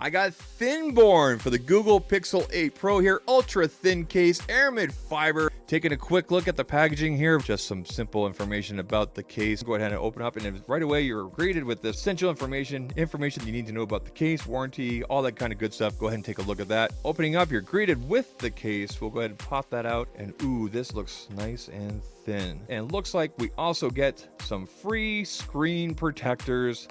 I got Thinborne for the Google Pixel 8 Pro here, ultra thin case, aramid fiber. Taking a quick look at the packaging here, just some simple information about the case. Go ahead and open up, and right away you're greeted with the essential information you need to know about the case, warranty, all that kind of good stuff. Go ahead and take a look at that. Opening up, you're greeted with the case. We'll go ahead and pop that out, and ooh, this looks nice and thin. And looks like we also get some free screen protectors.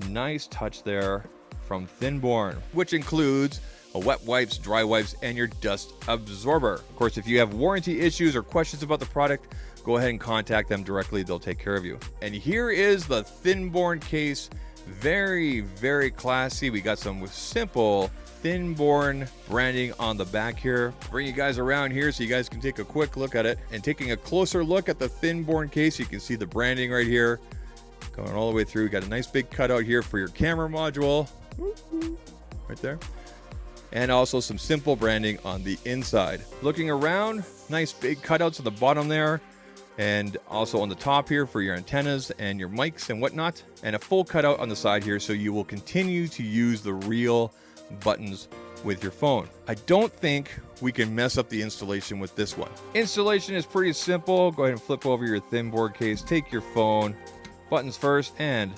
Nice touch there from Thinborne, which includes a wet wipes, dry wipes, and your dust absorber. Of course, if you have warranty issues or questions about the product, go ahead and contact them directly. They'll take care of you. And here is the Thinborne case. Very, very classy. We got some simple Thinborne branding on the back here. Bring you guys around here so you guys can take a quick look at it. And taking a closer look at the Thinborne case, you can see the branding right here going all the way through. We got a nice big cutout here for your camera module right there, and also some simple branding on the inside. Looking around, nice big cutouts at the bottom there, and also on the top here for your antennas and your mics and whatnot, and a full cutout on the side here so you will continue to use the real buttons with your phone. I don't think we can mess up the installation with this one. Installation is pretty simple. Go ahead and flip over your Thinborne case, take your phone, buttons first, and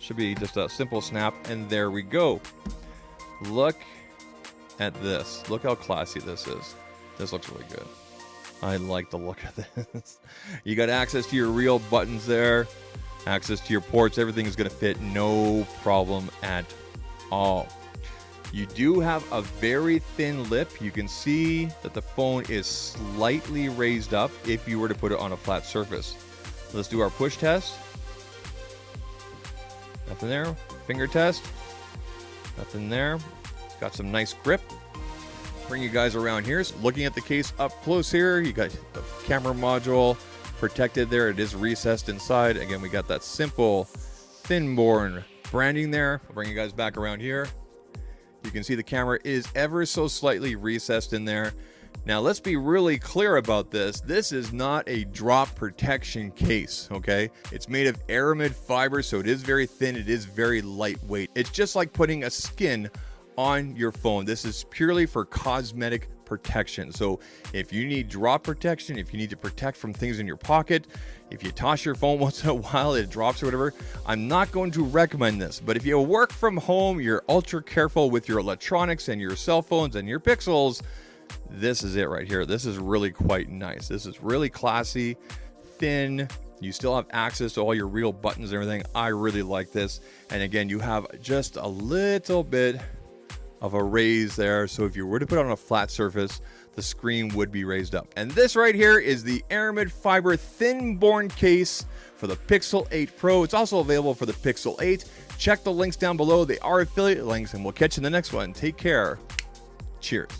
should be just a simple snap, and there we go. Look at this. Look how classy this is. This looks really good. I like the look of this. You got access to your real buttons there, access to your ports. Everything is going to fit, no problem at all. You do have a very thin lip. You can see that the phone is slightly raised up if you were to put it on a flat surface. Let's do our push test. Nothing there. Finger test. Nothing there. It's got some nice grip. Bring you guys around here. So looking at the case up close here, you got the camera module protected there. It is recessed inside. Again, we got that simple Thinborne branding there. I'll bring you guys back around here. You can see the camera is ever so slightly recessed in there. Now, let's be really clear about this. This is not a drop protection case, okay? It's made of aramid fiber, so it is very thin. It is very lightweight. It's just like putting a skin on your phone. This is purely for cosmetic protection. So if you need drop protection, if you need to protect from things in your pocket, if you toss your phone once in a while, it drops or whatever, I'm not going to recommend this. But if you work from home, you're ultra careful with your electronics and your cell phones and your pixels, this is it right here. This is really quite nice. This is really classy, thin. You still have access to all your real buttons and everything. I really like this. And again, you have just a little bit of a raise there. So if you were to put it on a flat surface, the screen would be raised up. And this right here is the aramid fiber Thinborne case for the Pixel 8 Pro. It's also available for the Pixel 8. Check the links down below. They are affiliate links, and we'll catch you in the next one. Take care. Cheers.